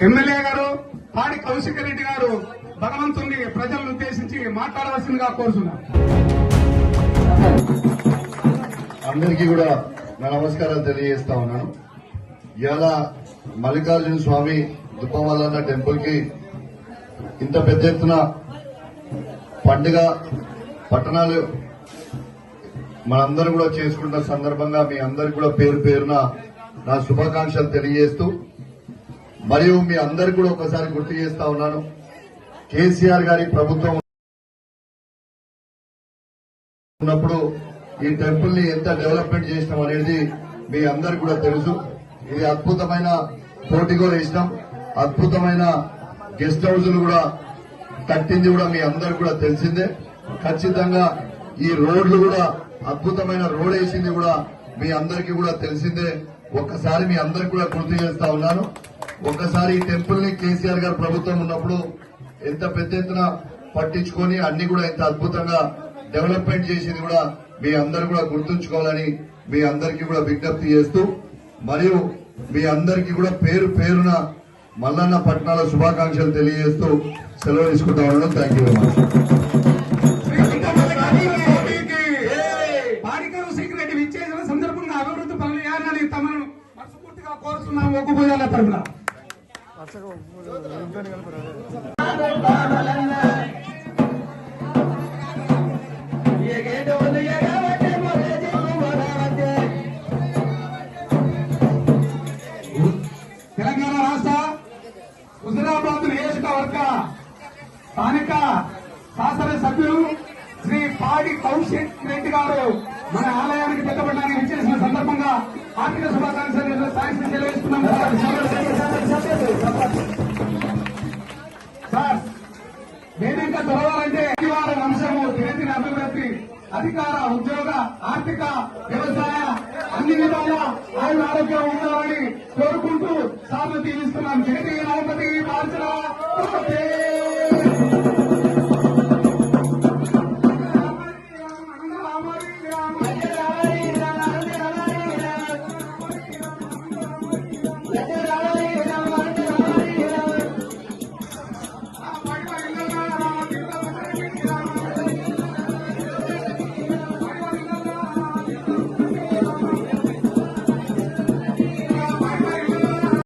MLA గారు పాడి కౌశిక్ రెడ్డి గారు భగవంతుని ప్రజలను ఉద్దేశించి మాట్లాడవలసిందిగా కోరుతున్నారు. అందరికీ కూడా నా నమస్కారాలు తెలియజేస్తా ఉన్నాను. ఇవాళ మల్లికార్జున స్వామి దుప్పవల్లన్న టెంపుల్ కి ఇంత పెద్ద ఎత్తున పండుగ పట్టణాలు మనందరూ కూడా చేసుకుంటున్న సందర్భంగా మీ అందరికీ కూడా పేరు పేరున నా శుభాకాంక్షలు తెలియజేస్తూ, మరియు మీ అందరికీ కూడా ఒకసారి గుర్తు చేస్తా ఉన్నాను, కేసీఆర్ గారి ప్రభుత్వం ఉన్నప్పుడు ఈ టెంపుల్ ని ఎంత డెవలప్మెంట్ చేసినాం అనేది మీ అందరికి కూడా తెలుసు. ఇది అద్భుతమైన పోర్టికో వేసినాం, అద్భుతమైన గెస్ట్ హౌస్లు కూడా కట్టింది కూడా మీ అందరికి కూడా తెలిసిందే. ఖచ్చితంగా ఈ రోడ్లు కూడా అద్భుతమైన రోడ్ వేసింది కూడా మీ అందరికీ కూడా తెలిసిందే. ఒక్కసారి మీ అందరికి కూడా గుర్తు చేస్తా ఉన్నాను. ఒక్కసారి ఈ టెంపుల్ ని కేసీఆర్ గారు ప్రభుత్వం ఉన్నప్పుడు ఎంత పెద్ద ఎత్తున పట్టించుకొని అన్ని కూడా ఎంత అద్భుతంగా డెవలప్మెంట్ చేసింది కూడా మీ అందరు కూడా గుర్తుంచుకోవాలని మీ అందరికీ కూడా విజ్ఞప్తి చేస్తూ, మరియు మీ అందరికీ కూడా పేరు పేరున మల్లన్న పట్టణాల శుభాకాంక్షలు తెలియజేస్తూ సెలవు తీసుకుంటా ఉన్నాను. Thank you very much. Reddy విచ్చేసిన సందర్భంగా అభివృద్ధి పనులు చేయాలని తమను మనస్ఫూర్తిగా కోరుతున్నాము. ఒక పూజల తరఫున తెలంగాణ రాష్ట్ర హుజురాబాద్ నియోజకవర్గ స్థానిక శాసనసభ్యులు శ్రీ పాడి కౌశిక్ రెడ్డి గారు మన ఆలయానికి పెద్దపడడానికి విచ్చేసిన సందర్భంగా ఆర్థిక శుభాకాంక్షలు సాయంత్రం తెలియజేస్తున్నాం. సార్, వేదిక చదవాలంటే అంశము దినదిన అభివృద్ధి, అధికార, ఉద్యోగ, ఆర్థిక, వ్యవసాయ అన్ని విధాల ఆయన ఆరోగ్యం ఉండాలని కోరుకుంటూ సార్లు దీవిస్తున్నాం. జగతి నవపతి మార్చరా